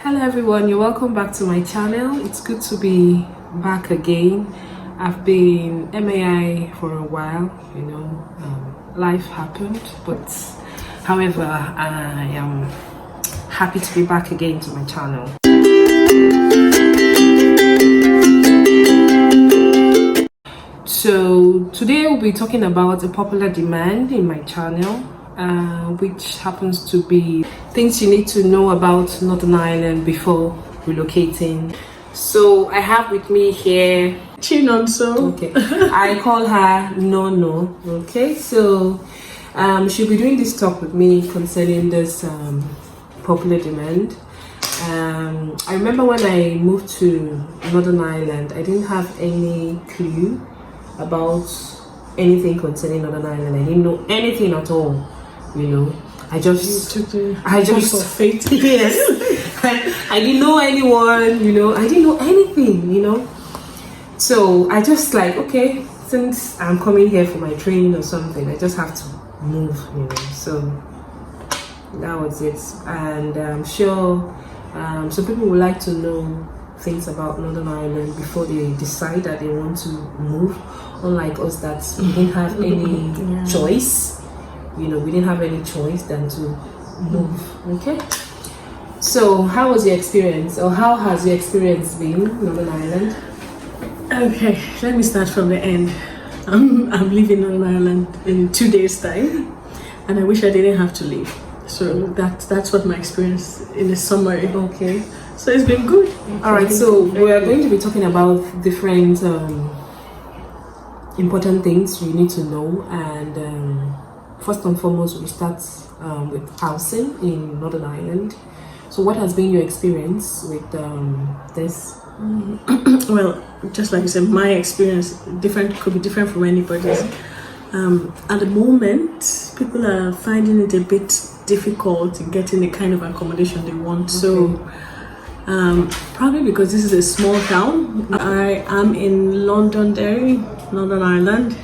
Hello everyone, you're welcome back to my channel. It's good to be back again. I've been MAI for a while, life happened, but however, I am happy to be back again to my channel. So today we'll be talking about a popular demand in my channel, which happens to be things you need to know about Northern Ireland before relocating. So I have with me here Chinonso. Okay, I call her No. Okay, so she'll be doing this talk with me concerning this popular demand. I remember when I moved to Northern Ireland, I didn't have any clue about anything concerning Northern Ireland. I didn't know anything at all. I just For faith. Yes. I didn't know anyone, I didn't know anything, So I just like, okay, since I'm coming here for my training or something, I just have to move, So that was it. And I'm sure some people would like to know things about Northern Ireland before they decide that they want to move, unlike us that we didn't have any choice. We didn't have any choice than to move. Okay, so how was your experience, or how has your experience been in Northern Ireland? Okay, let me start from the end. I'm leaving Northern Ireland in 2 days' time, and I wish I didn't have to leave. So that's what my experience in a summary. Okay, so it's been good. All right, so we're going to be talking about different important things you need to know, and first and foremost, we start with housing in Northern Ireland. So what has been your experience with this? Well, just like you said, my experience could be different from anybody's. At the moment, people are finding it a bit difficult getting the kind of accommodation they want. Okay. So probably because this is a small town. I am in Londonderry, Northern Ireland.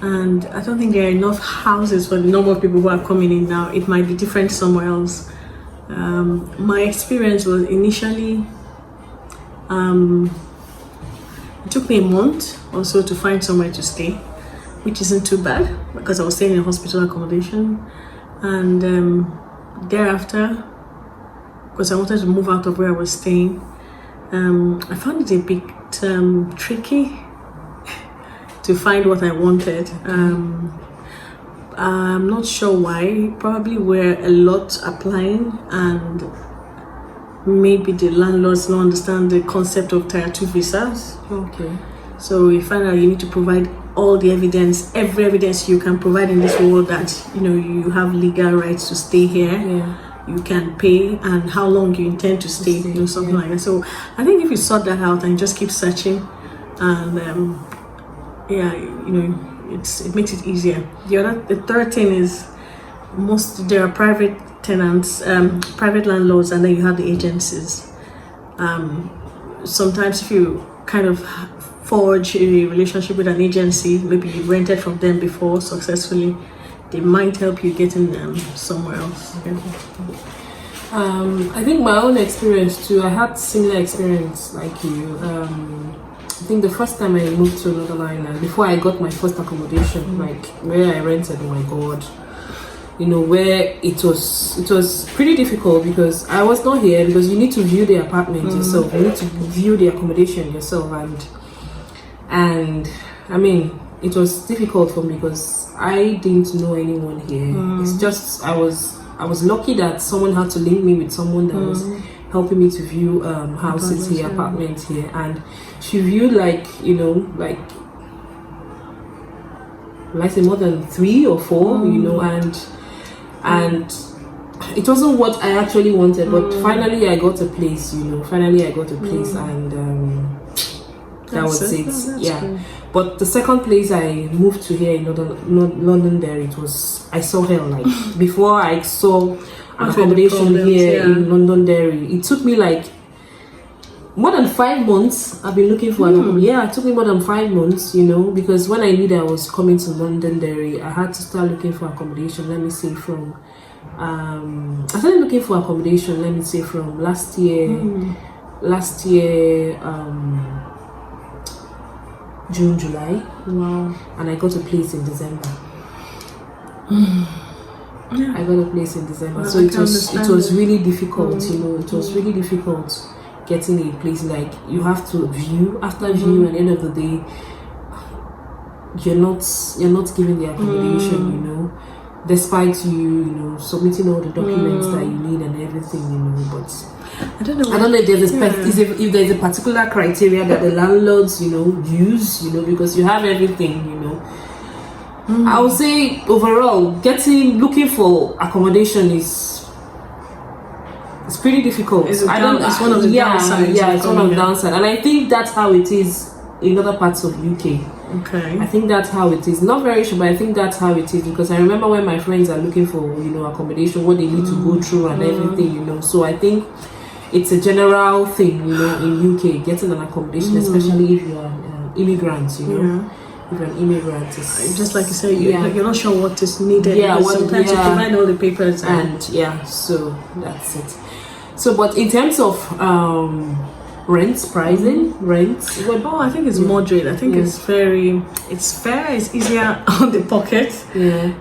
And I don't think there are enough houses for the number of people who are coming in now. It might be different somewhere else. My experience was initially, it took me a month or so to find somewhere to stay, which isn't too bad because I was staying in hospital accommodation. And thereafter, because I wanted to move out of where I was staying, I found it a bit tricky to find what I wanted. I'm not sure why. Probably were a lot applying, and maybe the landlords don't understand the concept of Tier 2 visas. Okay. So you find out you need to provide all the evidence, every evidence you can provide in this world that you have legal rights to stay here. Yeah. You can pay, and how long you intend to stay, something like that. So I think if you sort that out and just keep searching, and it makes it easier. The third thing is there are private tenants, private landlords, and then you have the agencies. Sometimes if you kind of forge a relationship with an agency, maybe you rented from them before successfully, they might help you get in somewhere else. Okay. I think my own experience too, I had similar experience like you. I think the first time I moved to Northern Ireland, before I got my first accommodation, like where I rented, oh my god, where it was pretty difficult because I was not here, because you need to view the apartment yourself, you need to view the accommodation yourself, and I mean, it was difficult for me because I didn't know anyone here. It's just I was lucky that someone had to link me with someone that was helping me to view houses here, apartments here, and she viewed like say more than 3 or 4, and it wasn't what I actually wanted, but finally I got a place, and that was it. Yeah. Cool. But the second place I moved to here in Londonderry, I saw hell. Like before I saw an accommodation here in Londonderry, it took me like more than 5 months. I've been looking for an accommodation. Yeah, it took me more than 5 months, because when I knew that I was coming to Londonderry, I had to start looking for accommodation. Let me see, from I started looking for accommodation, let me say, from last year, June, July. Wow. And I got a place in December. Yeah. I got a place in December. Well, So I it can was understand really difficult, you know, it was really difficult getting a place. Like, you have to view, after view, at the end of the day, you're not given the accommodation, you know, despite you submitting all the documents that you need and everything, you know. But I don't know. I don't know if there's if there's a particular criteria that the landlords, you know, use, you know, because you have everything, you know. I would say overall, looking for accommodation is pretty difficult. It's one of the downsides. Yeah, it's one of the downsides, and I think that's how it is in other parts of UK. Okay. I think that's how it is. Not very sure, but I think that's how it is, because I remember when my friends are looking for, you know, accommodation, what they need to go through and everything, you know. So I think it's a general thing, you know, in UK, getting an accommodation, especially if you are immigrants, you know. Yeah. If you're an immigrant, it's Just like you say, you're not sure what is needed. Yeah, sometimes you provide all the papers so that's it. So, but in terms of rents, pricing, rents. Oh, I think it's moderate. I think it's fair. It's easier on the pocket. Yeah.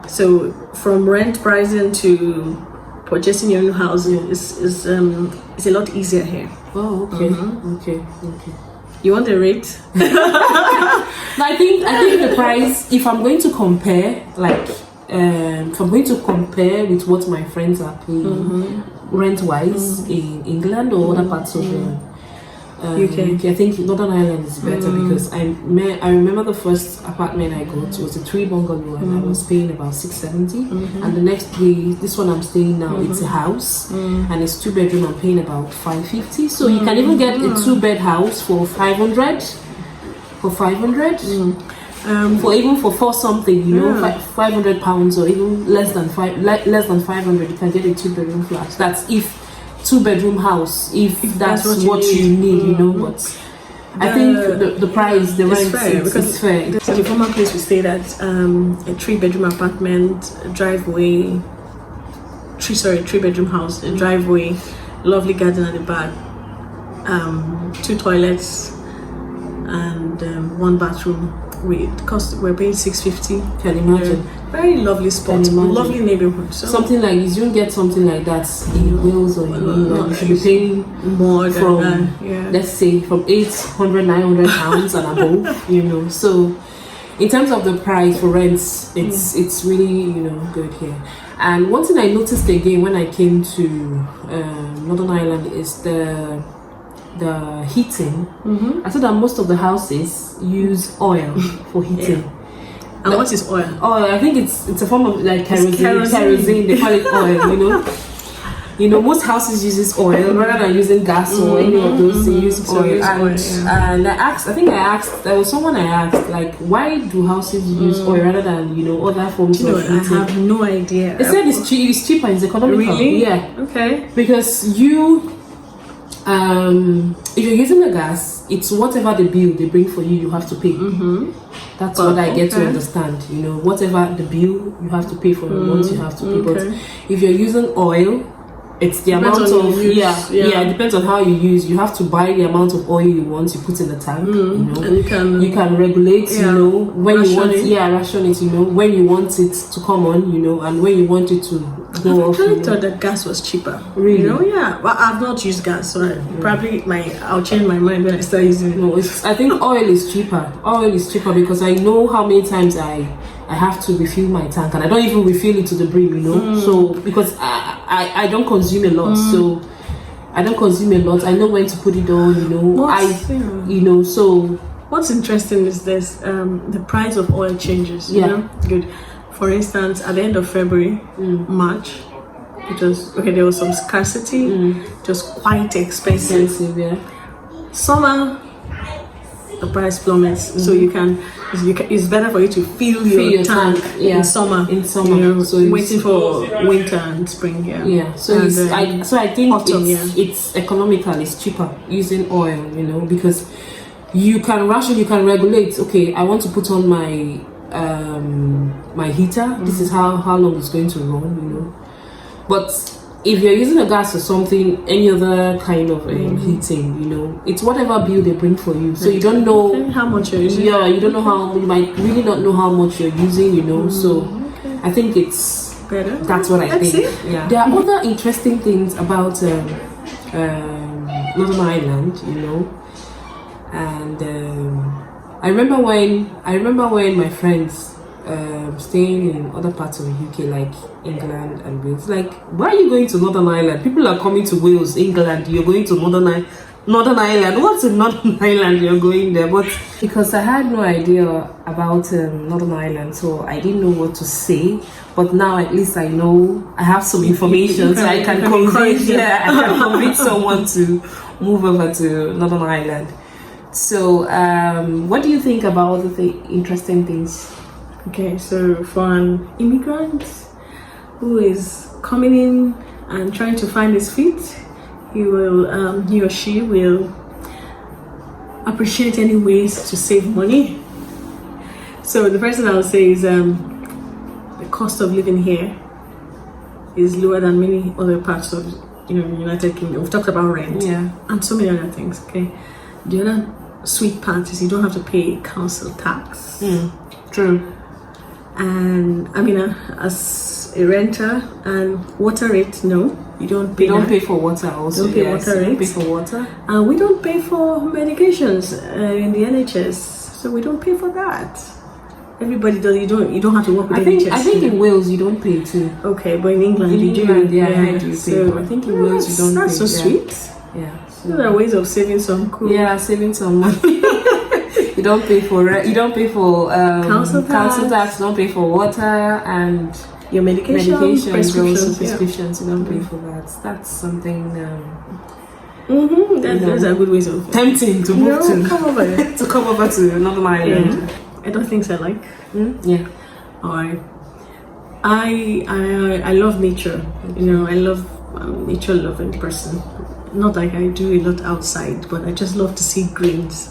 So from rent pricing to purchasing your new house is a lot easier here. Oh, okay. Okay. You want the rate? No, I think the price. If I'm going to compare, like, if I'm going to compare with what my friends are paying rent-wise in England or other parts of the UK, I think Northern Ireland is better, because I remember the first apartment I got was a 3-bungalow, and I was paying about 670, and the next place, this one I'm staying now, it's a house, and it's 2-bedroom. I'm paying about 550. So you can even get a 2-bed house for 500. For 500. For 4 something, you know, £500, or even less than 500, you can get a 2-bedroom flat. That's if 2-bedroom house, if that's what you need, you know. But I think the price, the rent, it's fair. So the former place we stayed at, a 3-bedroom apartment, driveway, 3-bedroom house, a driveway, lovely garden at the back, 2 toilets, and 1 bathroom. We're paying 650. Can imagine. Very lovely spot, lovely neighborhood. So something like this, you don't get something like that in Wales or in England. You should be paying more from than let's say from 800, 900 pounds and above. You know, so in terms of the price for rents, it's really, you know, good here. And one thing I noticed again when I came to Northern Ireland is the heating. I saw that most of the houses use oil for heating. And what is oil? Oil, I think it's a form of like kerosene. They call it oil, you know. You know, most houses uses oil rather than using gas or any of those. They use oil. And I asked, there was someone I asked, like, why do houses use oil rather than, you know, other forms of heating? I have no idea. They said it's cheaper, it's economical. Really? Yeah. Okay. Because if you're using the gas, it's whatever the bill they bring for you, you have to pay. That's what I get to understand. You know, whatever the bill you have to pay for the month, you have to pay. But if you're using oil, it's the amount of it depends on how you use. You have to buy the amount of oil you want. You put in the tank. You know, and you can regulate. You know, when you want ration it. You know, when you want it to come on. You know, and when you want it to go off. I actually thought that gas was cheaper. Really? You know, well, I've not used gas, so I'll change my mind when I start using it. No, I think oil is cheaper. Oil is cheaper because I know how many times I have to refill my tank, and I don't even refill it to the brim, you know. So because I don't consume a lot, so I don't consume a lot. I know when to put it on, you know. You know. So what's interesting is this: the price of oil changes. You know? Good. For instance, at the end of February, March, there was some scarcity. It was quite expensive. Summer, the price plummets, so you can. It's better for you to fill your tank in summer. You know, so waiting for winter and spring. So I think it's economical. It's cheaper using oil. You know, because you can ration, you can regulate. Okay, I want to put on my my heater. This is how long it's going to run, you know. But if you're using a gas or something, any other kind of heating, you know, it's whatever bill they bring for you. So you don't know how much you're using. Yeah, you don't know how, you might really not know how much you're using, you know. So I think it's better. That's what I think. Yeah. There are other interesting things about Northern Ireland, you know. And I remember when my friends staying in other parts of the UK, like England and Wales, like, why are you going to Northern Ireland? People are coming to Wales, England, you're going to Northern Ireland. What's in Northern Ireland? You're going there. But because I had no idea about Northern Ireland, so I didn't know what to say. But now at least I know, I have some information, so I can convince someone to move over to Northern Ireland. So what do you think about the interesting things? Okay, so for an immigrant who is coming in and trying to find his feet, he or she will appreciate any ways to save money. So the first thing I would say is the cost of living here is lower than many other parts of the United Kingdom. We've talked about rent, and so many other things. Okay, the other sweet part is you don't have to pay council tax. True. And I mean, as a renter, and water rate, no, you don't pay. You don't pay for water also. Don't pay water rates. Pay for water. And we don't pay for medications in the NHS, so we don't pay for that. Everybody does. You don't have to work with NHS. I think in Wales you don't pay too. Okay, but in England you do. I heard you pay. So I think in Wales you don't pay. That's so sweet. Yeah. So there are ways of saving some cool. Yeah, saving some money. You don't pay for council tax. You don't pay for water and your medication prescriptions. You don't pay for that. That's something. Those are good ways of tempting to move to come over to come over to Northern Ireland. I don't think so. Like, yeah. Alright. I love nature. You know, I love nature loving person. Not like I do a lot outside, but I just love to see greens.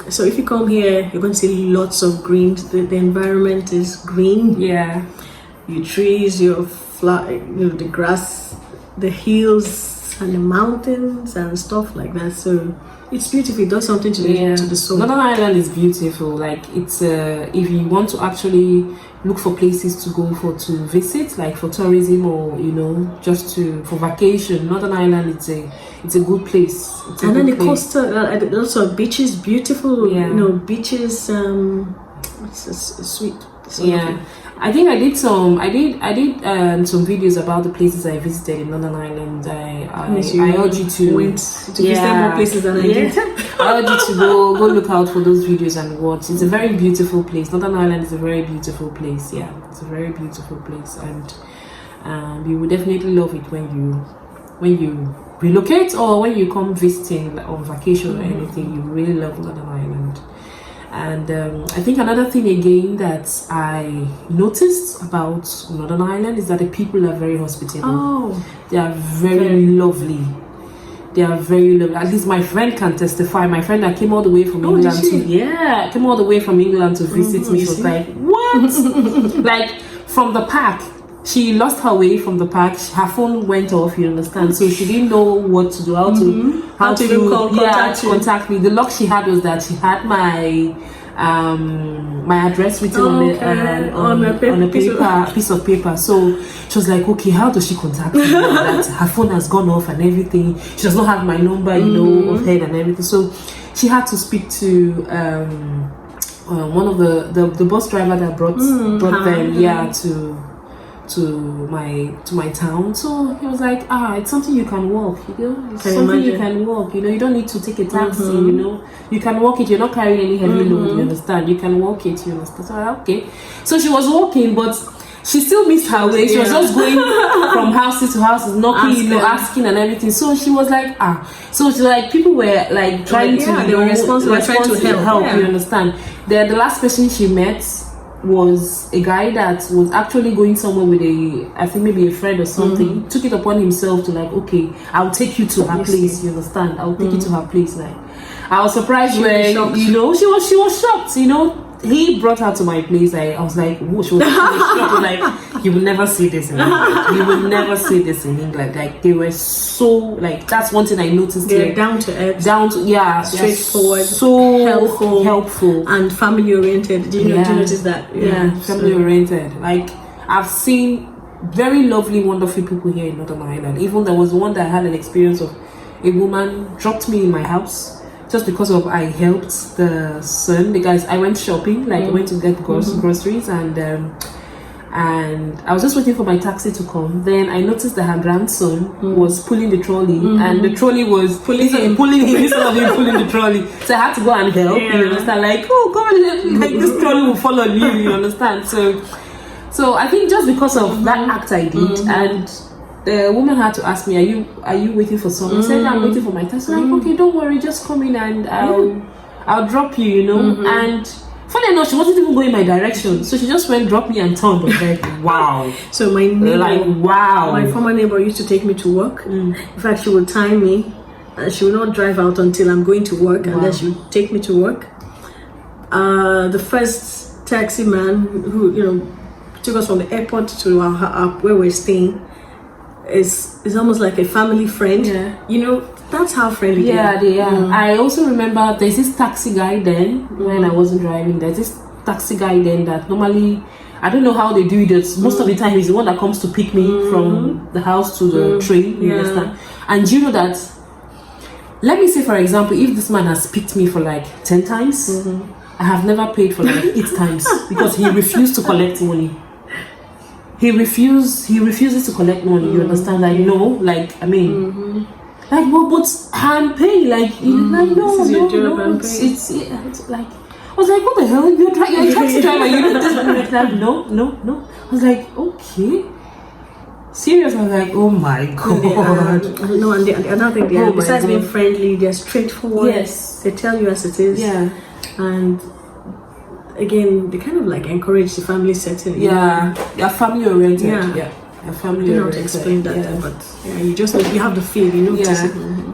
So if you come here, you're going to see lots of greens. The environment is green. Yeah. Your trees, your the grass, the hills and the mountains and stuff like that. So it's beautiful. It does something to the soul. Northern Ireland is beautiful. Like, it's if you want to actually look for places to go to visit, like for tourism or just for vacation, Northern Ireland it's a good place. And then the coast, also beaches, beautiful. Beaches. It's sweet. I think I did some videos about the places I visited in Northern Ireland. I urge you to visit more places than I did. I urge you to go look out for those videos and watch. It's a very beautiful place. Northern Ireland is a very beautiful place. Yeah, it's a very beautiful place, and you will definitely love it when you relocate or when you come visiting on vacation or anything. You really love Northern Ireland. And I think another thing again that I noticed about Northern Ireland is that the people are very hospitable. They are very lovely. They are very lovely. At least my friend can testify. My friend that came all the way from England came all the way from England to visit me. She was like, what? Like, from the park. She lost her way from the park. Her phone went off, you understand? So she didn't know what to do, how to contact me. The luck she had was that she had my address written on a piece of paper. So she was like, okay, how does she contact me? That her phone has gone off and everything. She does not have my number, of head and everything. So she had to speak to one of the bus driver that brought them to my town. So he was like, it's something you can walk, you can walk, you don't need to take a taxi, you can walk it, you're not carrying any heavy load, you understand, you can walk it, you understand. So okay, so she was walking, but she still missed her way. She was just going from houses to houses, knocking, asking and everything. So she was like, so she's like, people were like trying to, they were responsible, trying to help, you understand. The last person she met was a guy that was actually going somewhere with I think maybe a friend or something. Took it upon himself to like, okay, I'll take you to her place, you understand, I'll take you to her place. Like, I was surprised when she was shocked, he brought her to my place. I was like, whoa, she was like, you will never see this in England. You will never see this in England. Like, they were so, like, that's one thing I noticed. They're here. down to earth. Straightforward, so helpful, and family oriented. Did you notice that? Yeah, family oriented. Like, I've seen very lovely, wonderful people here in Northern Ireland. Even there was one that I had an experience of a woman dropped me in my house just because of I helped the son. The guys, I went shopping, like I went to get groceries, and I was just waiting for my taxi to come. Then I noticed that her grandson was pulling the trolley, and the trolley was pulling him instead of him pulling the trolley. So I had to go and help. You understand? Like, oh, come on, like this trolley will follow you. You understand? So I think just because of that act I did, and the woman had to ask me, "Are you waiting for someone?" I said, "I'm waiting for my taxi." Like, okay, don't worry, just come in and I'll drop you. You know. And funny enough, she wasn't even going my direction, so she just went, drop me, and turned. I was like, wow. So my neighbor, my former neighbor used to take me to work. In fact, she would time me, and she would not drive out until I'm going to work, and then she would take me to work. The first taxi man who took us from the airport to our where we're staying is almost like a family friend. That's how friendly they are. I also remember there's this taxi guy then when I wasn't driving. There's this taxi guy then that normally, I don't know how they do it. Most of the time he's the one that comes to pick me from the house to the train. You understand? And you know that, let me say for example, if this man has picked me for like 10 times, I have never paid for like 8 times because he refused to collect money. He refuses to collect money. You understand? Like, no, like, I mean, like, but I'm paying. Like, like, no, it's like, I was like, what the hell? You're a taxi driver. You know this? Like, no. I was like, okay. Serious? I was like, oh my god. No, and the other thing, besides being friendly, they're straightforward. Yes. They tell you as it is. Yeah. And again, they kind of like encourage the family setting. Yeah, they're family oriented. Yeah, they're family oriented. I don't know how to explain that, but you have the feel,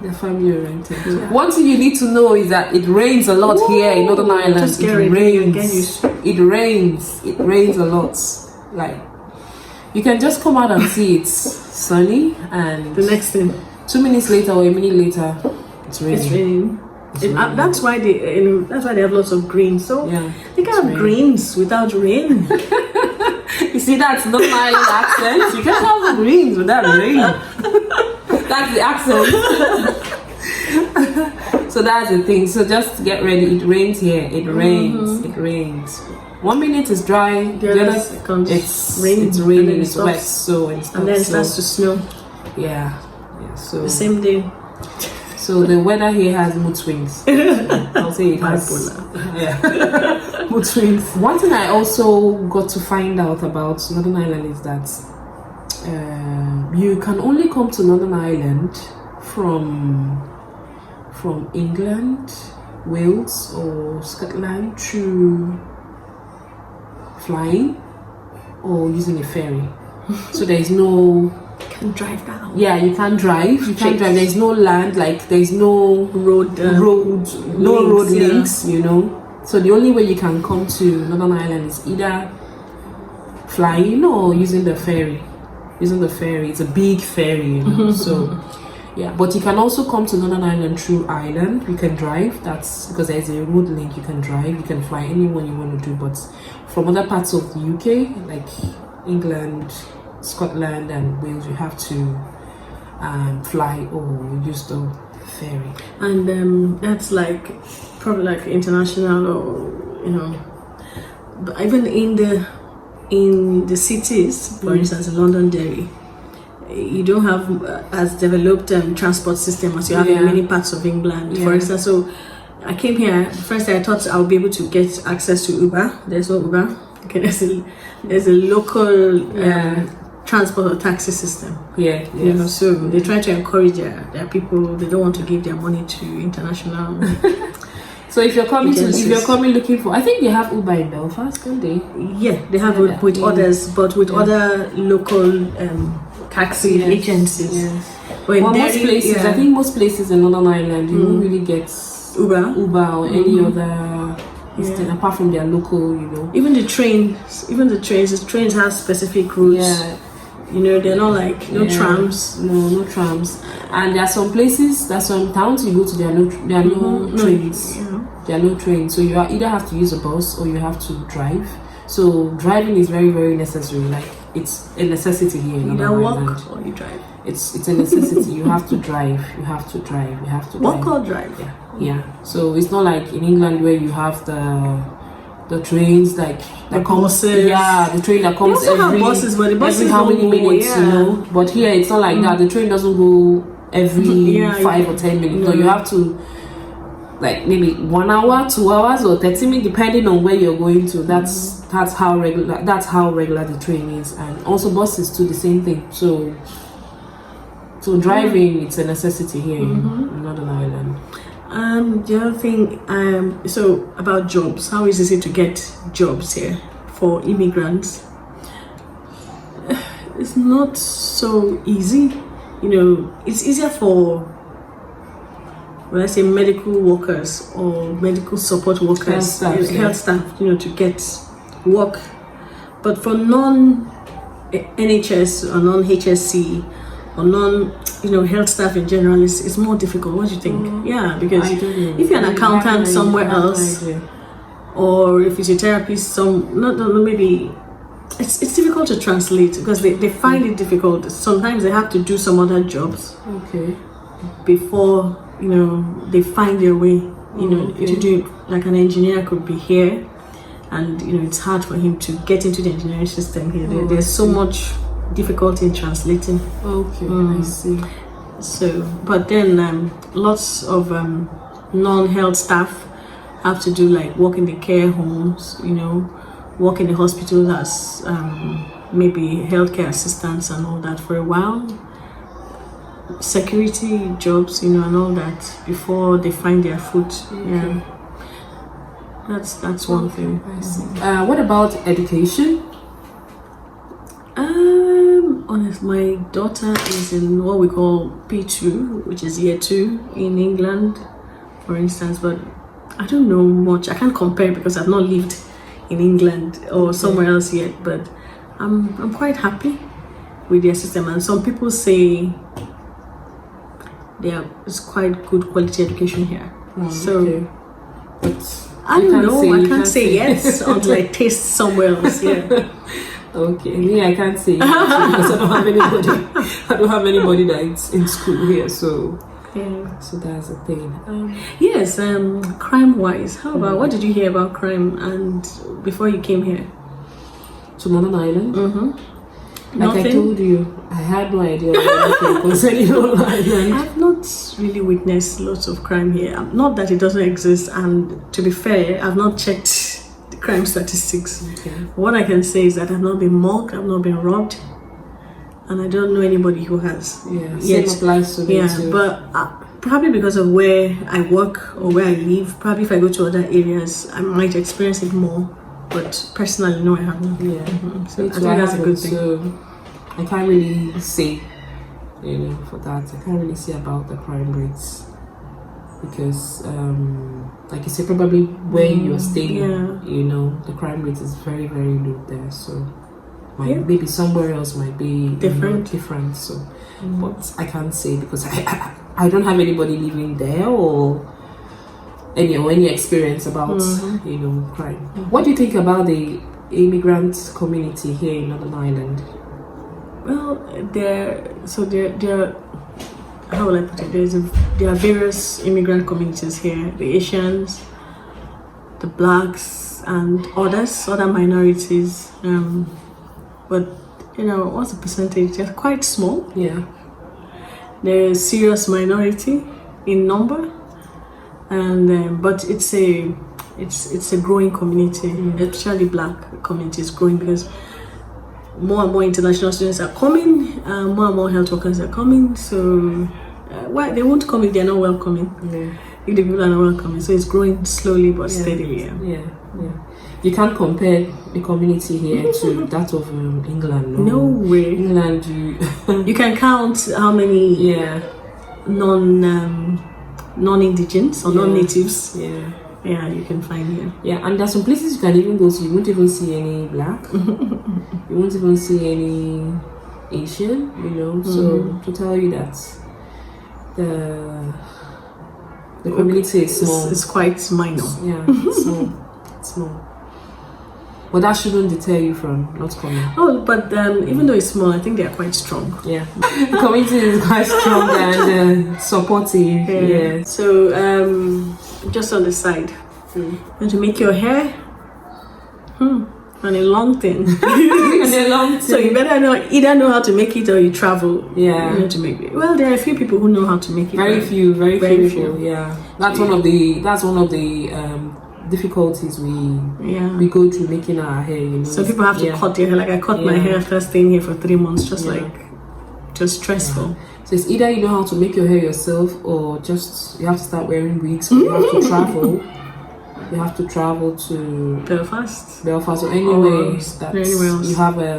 they're family oriented. Yeah. One thing you need to know is that it rains a lot here in Northern Ireland. Just get ready. It rains a lot. Like, you can just come out and see it's sunny, and the next thing, 2 minutes later or a minute later, it's raining. That's why they have lots of greens. So they can have greens without rain. You see, that's not my accent. You can have greens without rain. That's the accent. So that's the thing. So just get ready. It rains here. It rains. 1 minute is dry. The other it's raining. It's wet. And then it starts to snow. Yeah. So the same day. So the weather here has mood swings. I'll say it has. Yeah. Mood swings. One thing I also got to find out about Northern Ireland is that you can only come to Northern Ireland from England, Wales or Scotland through flying or using a ferry. So there is no... You can drive now. Yeah, you can't drive. There's no land, like there's no road links, you know. So the only way you can come to Northern Ireland is either flying or using the ferry. It's a big ferry, you know. So yeah, but you can also come to Northern Ireland through Ireland. You can drive. That's because there's a road link. You can drive. You can fly anywhere you want to do. But from other parts of the UK, like England, Scotland and Wales, you have to fly or use the ferry. And that's like probably like international, or but even in the cities, for instance, in Londonderry, you don't have as developed transport system as you have in many parts of England. For instance, so I came here, first I thought I would be able to get access to Uber. There's no Uber. Okay, there's a local transport or taxi system. So they try to encourage their people. They don't want to give their money to international. So if you're coming looking for, I think they have Uber in Belfast, don't they? Yeah, they have with others, but with other local taxi agencies. Yes. But most places, I think most places in Northern Ireland, you won't really get Uber or any other instead, apart from their local, Even the trains have specific routes. Yeah. They're not like trams. No trams. And there are some towns you go to, there are no trains. There are no trains. So you either have to use a bus or you have to drive. So driving is very, very necessary. Like, it's a necessity here in Either walk Ireland. or you drive. It's a necessity. You have to drive. Walk or drive. Yeah. So it's not like in England where you have the trains that comes. Buses. Yeah, the train that comes They also have buses, but the buses every how many don't go, minutes, But here it's not like that. The train doesn't go every 5 or 10 minutes. No, you have to, like, maybe 1 hour, 2 hours, or 30 minutes, depending on where you're going to. That's how regular the train is. And also buses too, the same thing. So driving, it's a necessity here in Northern Ireland. The other thing, so about jobs, how is it to get jobs here for immigrants? It's not so easy. It's easier for, when I say medical workers or medical support workers, health staff, to get work. But for non-NHS or non-HSC or health staff in general, is more difficult. What do you think? Yeah, because if you're an accountant somewhere else, or a physiotherapist, maybe it's difficult to translate because they find it difficult. Sometimes they have to do some other jobs before they find their way. To do, like, an engineer could be here, and it's hard for him to get into the engineering system here. There's so much difficulty in translating. I see. So, but then lots of non-health staff have to do, like, work in the care homes, work in the hospital as maybe healthcare assistants and all that for a while. Security jobs, and all that before they find their foot. Yeah, that's one thing. I see. What about education? Honestly, my daughter is in what we call P2, which is year 2 in England, for instance, but I don't know much. I can't compare because I've not lived in England or somewhere else yet, but I'm quite happy with their system. And some people say it's quite good quality education here. But I don't know. I can't say yes until I taste somewhere else. Yeah. Okay, me, I can't say because I don't have anybody. I don't have anybody that's in school here, so so that's a thing. Yes, crime-wise, how about what did you hear about crime and before you came here to Northern Ireland? Like Nothing? I told you, I had no idea anything concerning Northern Ireland. I've not really witnessed lots of crime here. Not that it doesn't exist, and to be fair, I've not checked the crime statistics. What I can say is that I've not been mugged, I've not been robbed, and I don't know anybody who has. Same applies to me too. But probably because of where I work or where I live, probably if I go to other areas, I might experience it more. But personally, no, I haven't. So I think that's a good thing. So I can't really say, for that. I can't really say about the crime rates because, like you said, probably where you're staying, the crime rate is very, very low there. So maybe somewhere else might be different. So, but I can't say because I don't have anybody living there or any experience about crime. What do you think about the immigrant community here in Northern Ireland? Well, how will I put it? There are various immigrant communities here: the Asians, the Blacks, and other minorities. But what's the percentage? They're quite small. Yeah, they're a serious minority in number. And but it's a growing community, especially Black community is growing because more and more international students are coming, more and more health workers are coming. So why they won't come if they're not welcoming? If the people are not welcoming, so it's growing slowly but steadily. Yeah. You can't compare the community here to that of England. No way. England, you can count how many non-indigens or non-natives Yeah, you can find here. Yeah, and there's some places you can even go to, you won't even see any black. You won't even see any Asian, you know. So to tell you that the community is small. It's quite minor. Yeah, it's small. It's small. But that shouldn't deter you from not coming. Oh, but even though it's small, I think they are quite strong. Yeah, the community is quite strong and supportive. Yeah. So just on the side, and to make your hair on a long thing. So you better either know how to make it or you travel. Yeah. You know to make it. Well, there are a few people who know how to make it. Very few people. Yeah. That's one of the difficulties we go through making our hair, you know. So people have to cut their hair. Like I cut my hair after staying here for 3 months, just stressful. So it's either you know how to make your hair yourself, or just you have to start wearing wigs, or you have to travel. You have to travel to Belfast or anywhere else. You have a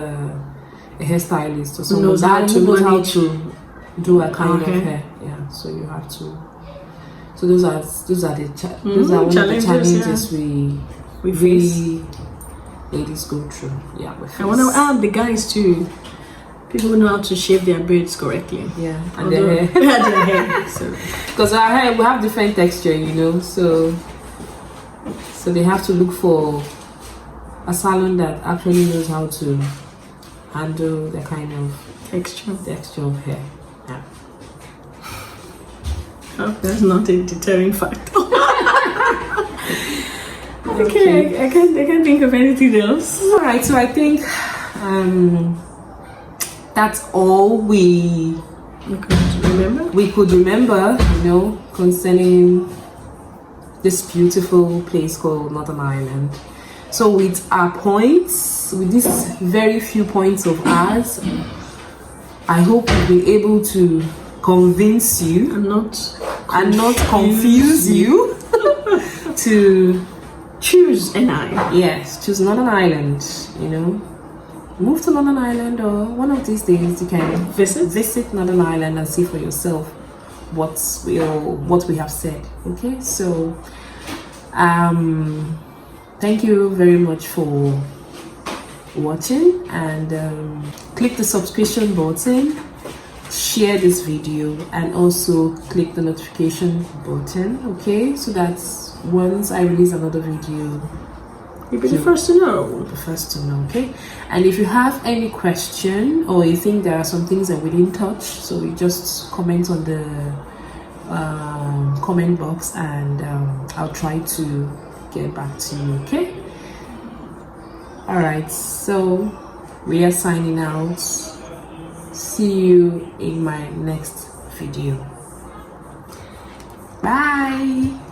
hairstylist or someone knows how to do a kind of hair. Yeah, so you have to. So those are one of the challenges we really ladies go through. Yeah, I want to add the guys too. People who know how to shave their beards correctly. Yeah, and their hair. Their hair. So because our hair, we have different texture, you know. So they have to look for a salon that actually knows how to handle the kind of texture of hair. Yeah. Oh, that's not a deterring factor. Okay, I can't think of anything else. All right, so I think that's all we could remember, you know, concerning this beautiful place called Northern Ireland. So with our points, with these very few points of ours, I hope we'll be able to convince you and not confuse you to choose an island. Yes, choose Northern Ireland, you know. Move to Northern Ireland, or one of these days you can visit Northern Ireland and see for yourself what we have said. Okay, so thank you very much for watching, and click the subscription button, share this video, and also click the notification button, okay, so that once I release another video, you'll be the first to know. Okay. And if you have any question, or you think there are some things that we didn't touch, so you just comment on the comment box, and I'll try to get back to you. Okay. All right. So we are signing out. See you in my next video. Bye.